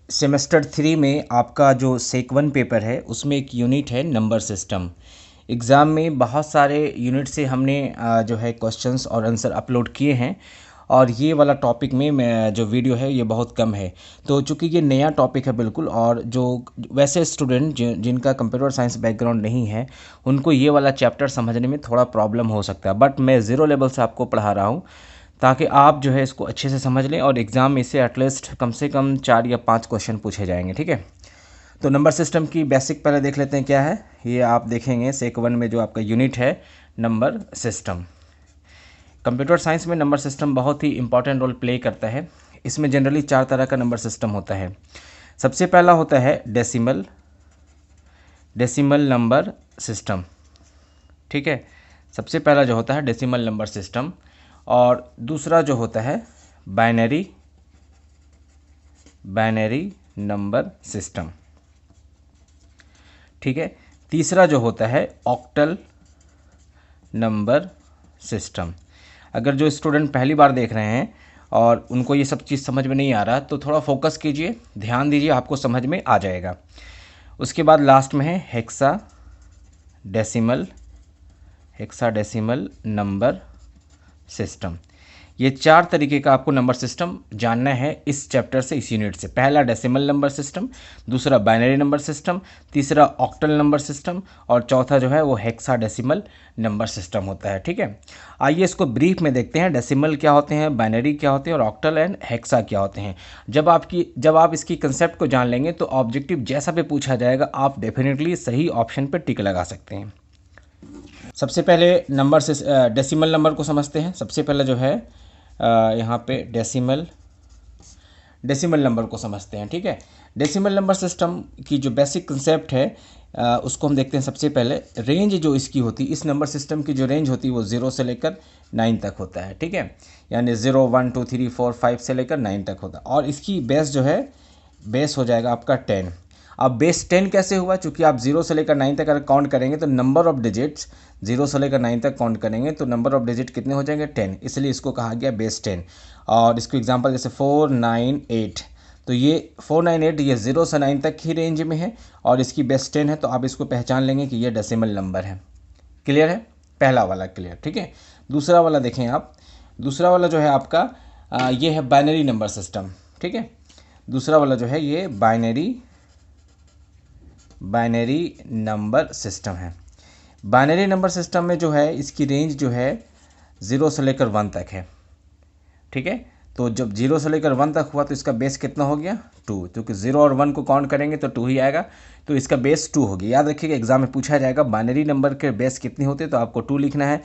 Semester 3 में आपका जो सेक 1 पेपर है उसमें एक यूनिट है नंबर सिस्टम। एग्ज़ाम में बहुत सारे यूनिट से हमने जो है क्वेश्चंस और आंसर अपलोड किए हैं और ये वाला टॉपिक में मैं जो वीडियो है ये बहुत कम है। तो चूँकि ये नया टॉपिक है बिल्कुल, और जो वैसे स्टूडेंट जिनका कंप्यूटर साइंस बैकग्राउंड नहीं है उनको ये वाला चैप्टर समझने में थोड़ा प्रॉब्लम हो सकता है, बट मैं ज़ीरो लेवल से आपको पढ़ा रहा हूँ ताकि आप जो है इसको अच्छे से समझ लें और एग्ज़ाम में इससे एटलीस्ट कम से कम 4 या 5 क्वेश्चन पूछे जाएंगे। ठीक है, तो नंबर सिस्टम की बेसिक पहले देख लेते हैं क्या है। ये आप देखेंगे सेक 1 में जो आपका यूनिट है नंबर सिस्टम। कंप्यूटर साइंस में नंबर सिस्टम बहुत ही इंपॉर्टेंट रोल प्ले करता है। इसमें जनरली 4 तरह का नंबर सिस्टम होता है। सबसे पहला होता है डेसिमल नंबर सिस्टम। ठीक है, सबसे पहला जो होता है डेसिमल नंबर सिस्टम, और दूसरा जो होता है बाइनरी नंबर सिस्टम। ठीक है, तीसरा जो होता है ऑक्टल नंबर सिस्टम। अगर जो स्टूडेंट पहली बार देख रहे हैं और उनको ये सब चीज़ समझ में नहीं आ रहा तो थोड़ा फोकस कीजिए, ध्यान दीजिए, आपको समझ में आ जाएगा। उसके बाद लास्ट में है हेक्साडेसिमल नंबर सिस्टम। ये 4 तरीके का आपको नंबर सिस्टम जानना है इस चैप्टर से, इस यूनिट से। पहला डेसिमल नंबर सिस्टम, दूसरा बाइनरी नंबर सिस्टम, तीसरा ऑक्टल नंबर सिस्टम, और चौथा जो है वो हेक्साडेसिमल नंबर सिस्टम होता है। ठीक है, आइए इसको ब्रीफ में देखते हैं। डेसिमल क्या होते हैं, बाइनरी क्या होते हैं और ऑक्टल एंड हेक्सा क्या होते हैं। जब आप इसकी कंसेप्ट को जान लेंगे तो ऑब्जेक्टिव जैसा भी पूछा जाएगा आप डेफिनेटली सही ऑप्शन पर टिक लगा सकते हैं। सबसे पहले नंबर से डेसिमल नंबर को समझते हैं। सबसे पहले जो है यहाँ पे डेसिमल नंबर को समझते हैं। ठीक है, डेसिमल नंबर सिस्टम की जो बेसिक कंसेप्ट है उसको हम देखते हैं। सबसे पहले रेंज जो इसकी होती है, इस नंबर सिस्टम की जो रेंज होती है वो 0 से लेकर 9 तक होता है। ठीक है, यानी 0 1 2 3 4 5 से लेकर 9 तक होता है, और इसकी बेस जो है बेस हो जाएगा आपका 10। अब बेस 10 कैसे हुआ, चूँकि आप 0 से लेकर 9 तक अगर काउंट करेंगे तो नंबर ऑफ डिजिट्स 0 से लेकर 9 तक काउंट करेंगे तो नंबर ऑफ डिजिट कितने हो जाएंगे 10, इसलिए इसको कहा गया बेस 10। और इसको एग्जांपल जैसे 498, तो ये 498 ये 0 से 9 तक ही रेंज में है और इसकी बेस 10 है, तो आप इसको पहचान लेंगे कि ये डेसिमल नंबर है। क्लियर है, पहला वाला क्लियर। ठीक है, दूसरा वाला देखें आप। दूसरा वाला जो है आपका ये है बाइनरी नंबर सिस्टम। ठीक है, दूसरा वाला जो है ये बाइनरी नंबर सिस्टम है। बाइनरी नंबर सिस्टम में जो है इसकी रेंज जो है 0 से लेकर 1 तक है। ठीक है, तो जब 0 से लेकर 1 तक हुआ तो इसका बेस कितना हो गया 2, क्योंकि 0 और 1 को काउंट करेंगे तो 2 ही आएगा, तो इसका बेस 2 होगी। याद रखिएगा एग्जाम में पूछा जाएगा बाइनरी नंबर के बेस कितने होते हैं तो आपको 2 लिखना है,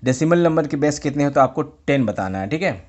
डेसिमल नंबर के बेस कितने हो तो आपको 10 बताना है। ठीक है,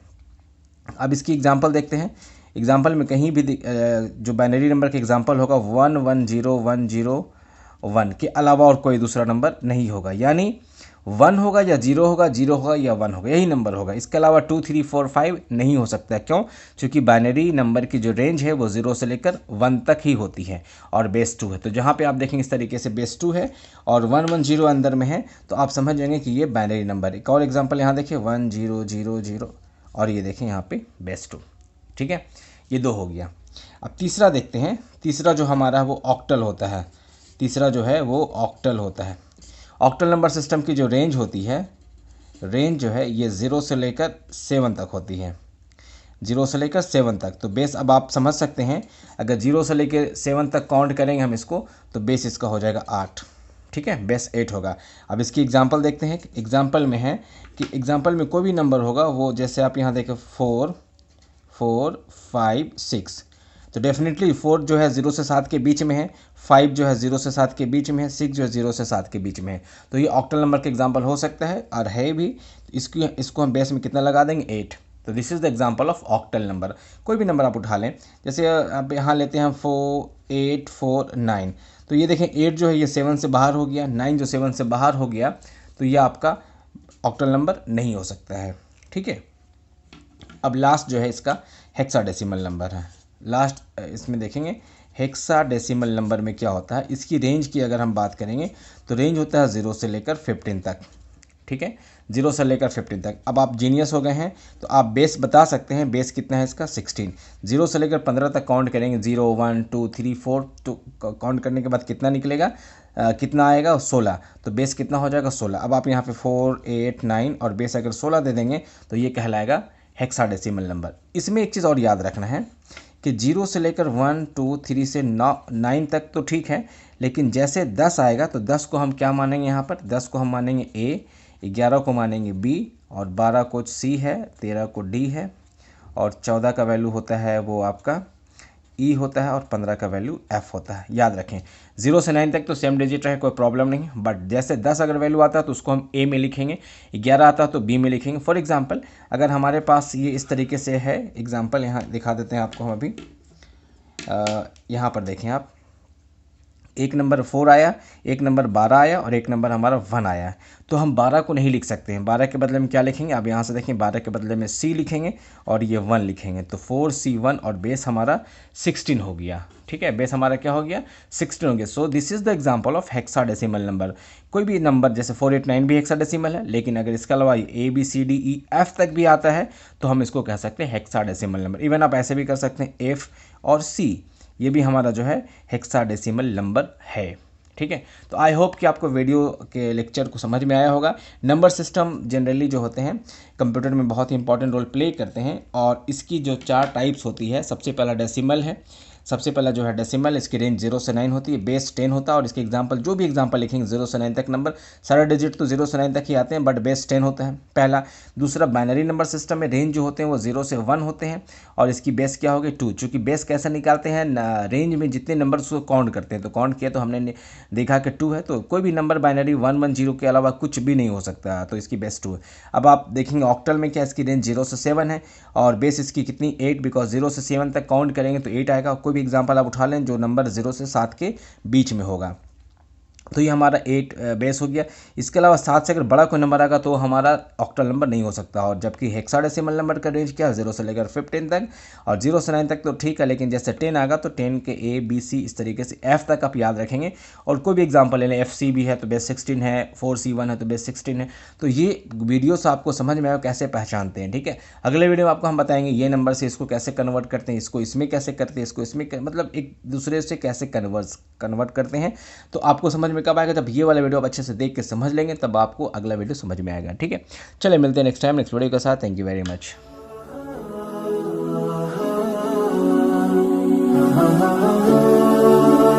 अब इसकी एग्जाम्पल देखते हैं। एग्जाम्पल में कहीं भी जो बाइनरी नंबर का एग्जाम्पल होगा 110101 के अलावा और कोई दूसरा नंबर नहीं होगा, यानी 1 होगा या 0 होगा, 0 होगा या 1 होगा, यही नंबर होगा। इसके अलावा 2 3 4 5 नहीं हो सकता है। क्यों? क्योंकि बाइनरी नंबर की जो रेंज है वो 0 से लेकर 1 तक ही होती है और बेस 2 है। तो जहाँ पे आप देखेंगे इस तरीके से बेस 2 है और 110 अंदर में है तो आप समझ जाएंगे कि ये बाइनरी नंबर है। एक और एग्जाम्पल यहाँ देखिए 1000 और ये देखें यहाँ पे बेस 2। ठीक है, ये 2 हो गया। अब तीसरा देखते हैं। तीसरा जो हमारा वो ऑक्टल होता है। तीसरा जो है वो ऑक्टल होता है। ऑक्टल नंबर सिस्टम की जो रेंज होती है, रेंज जो है ये 0 से लेकर 7 तक होती है। 0 से लेकर 7 तक, तो बेस अब आप समझ सकते हैं अगर 0 से लेकर 7 तक काउंट करेंगे हम इसको तो बेस इसका हो जाएगा 8। ठीक है, बेस 8 होगा। अब इसकी एग्जांपल देखते हैं। एग्जांपल में है कि एग्जांपल में कोई भी नंबर होगा वो, जैसे आप यहाँ देखें 4 4 5 6, तो डेफिनेटली 4 जो है 0 से 7 के बीच में है, 5 जो है 0 से 7 के बीच में है, 6 जो है 0 से 7 के बीच में है, तो ये ऑक्टल नंबर का एग्जांपल हो सकता है और है भी। इसको हम बेस में कितना लगा देंगे 8, तो this is the example of octal number. कोई भी नंबर आप उठा लें, जैसे आप यहाँ लेते हैं 4 8 4 9, तो ये देखें 8 जो है ये 7 से बाहर हो गया, 9 जो 7 से बाहर हो गया, तो ये आपका ऑक्टल नंबर नहीं हो सकता है। ठीक है, अब लास्ट जो है इसका हेक्साडेसिमल नंबर है। लास्ट इसमें देखेंगे हेक्साडेसिमल नंबर में क्या होता है। इसकी रेंज की अगर हम बात करेंगे तो रेंज होता है 0 से लेकर 15 तक। ठीक है, 0 से लेकर 15 तक। अब आप जीनियस हो गए हैं तो आप बेस बता सकते हैं, बेस कितना है इसका 16। 0 से लेकर 15 तक काउंट करेंगे, 0 1 2 3 4, तो काउंट करने के बाद कितना निकलेगा, कितना आएगा 16, तो बेस कितना हो जाएगा 16। अब आप यहाँ पे 4 8 9 और बेस अगर 16 दे देंगे तो ये कहलाएगा हेक्साडेसिमल नंबर। इसमें एक चीज़ और याद रखना है कि 0 से लेकर 1 2 3 से 9 तक तो ठीक है, लेकिन जैसे 10 आएगा तो 10 को हम क्या मानेंगे, यहाँ पर 10 को हम मानेंगे ए, 11 को मानेंगे बी, और 12 को सी है, 13 को डी है, और 14 का वैल्यू होता है वो आपका ई होता है, और 15 का वैल्यू एफ होता है। याद रखें 0 से 9 तक तो सेम डिजिट रहे, कोई प्रॉब्लम नहीं, बट जैसे 10 अगर वैल्यू आता है तो उसको हम ए में लिखेंगे, 11 आता है तो बी में लिखेंगे। फॉर एग्जांपल अगर हमारे पास ये इस तरीके से है, एग्जांपल यहाँ दिखा देते हैं आपको हम अभी, यहाँ पर देखें आप, एक नंबर 4 आया, एक नंबर 12 आया, और एक नंबर हमारा 1 आया। तो हम 12 को नहीं लिख सकते हैं, 12 के बदले में क्या लिखेंगे, आप यहाँ से देखें, 12 के बदले में C लिखेंगे और ये 1 लिखेंगे, तो 4C1 और बेस हमारा 16 हो गया। ठीक है, बेस हमारा क्या हो गया 16 हो गया। So this is the example of hexadecimal number. कोई भी नंबर जैसे 489 भी हेक्साडेसिमल है, लेकिन अगर इसके अलावा ABCDEF तक भी आता है तो हम इसको कह सकते हैं हेक्साडेसिमल नंबर। इवन आप ऐसे भी कर सकते हैं F और C, ये भी हमारा जो है हेक्साडेसिमल नंबर है। ठीक है, तो आई होप कि आपको वीडियो के लेक्चर को समझ में आया होगा। नंबर सिस्टम जनरली जो होते हैं कंप्यूटर में बहुत ही इंपॉर्टेंट रोल प्ले करते हैं, और इसकी जो 4 टाइप्स होती है, सबसे पहला डेसिमल है, सबसे पहला जो है डेसिमल, इसकी रेंज 0 से 9 होती है, बेस 10 होता है, और इसके एग्जांपल जो भी एग्जांपल लिखेंगे 0 से 9 तक नंबर, सारे डिजिट तो 0 से 9 तक ही आते हैं, बट बेस 10 होता है पहला। दूसरा बाइनरी नंबर सिस्टम में रेंज जो होते हैं वो 0 से 1 होते हैं, और इसकी बेस क्या होगी 2। चूँकि बेस कैसे निकालते हैं, रेंज में जितने नंबर उसको काउंट करते हैं, तो काउंट किया तो हमने देखा कि 2 है, तो कोई भी नंबर बाइनरी 1 1 0 के अलावा कुछ भी नहीं हो सकता, तो इसकी बेस 2 है। अब आप देखेंगे ऑक्टल में क्या, इसकी रेंज 0 से 7 है, और बेस इसकी कितनी 8, बिकॉज 0 से 7 तक काउंट करेंगे तो 8 आएगा। कोई भी एग्जांपल आप उठा लें जो नंबर 0 से 7 के बीच में होगा, तो ये हमारा 8 बेस हो गया। इसके अलावा 7 से अगर बड़ा कोई नंबर आएगा तो हमारा ऑक्टल नंबर नहीं हो सकता। और जबकि हेक्साडेसिमल नंबर का रेंज क्या है 0 से लेकर 15 तक, और 0 से 9 तक तो ठीक है, लेकिन जैसे 10 आएगा तो 10 के ABC इस तरीके से F तक आप याद रखेंगे। और कोई भी एग्जांपल ले लें, FC भी है तो बेस 16 है, 4C1 है तो बेस 16 है। तो ये वीडियो से आपको समझ में आया कैसे पहचानते हैं। ठीक है, अगले वीडियो में आपको हम बताएंगे ये नंबर से इसको कैसे कन्वर्ट करते हैं, इसको इसमें कैसे करते हैं, इसको इसमें मतलब एक दूसरे से कैसे कन्वर्ट करते हैं। तो आपको समझ में कब आएगा, जब ये वाला वीडियो आप अच्छे से देख के समझ लेंगे, तब आपको अगला वीडियो समझ में आएगा। ठीक है, चलिए मिलते हैं नेक्स्ट टाइम नेक्स्ट वीडियो के साथ। Thank you very much.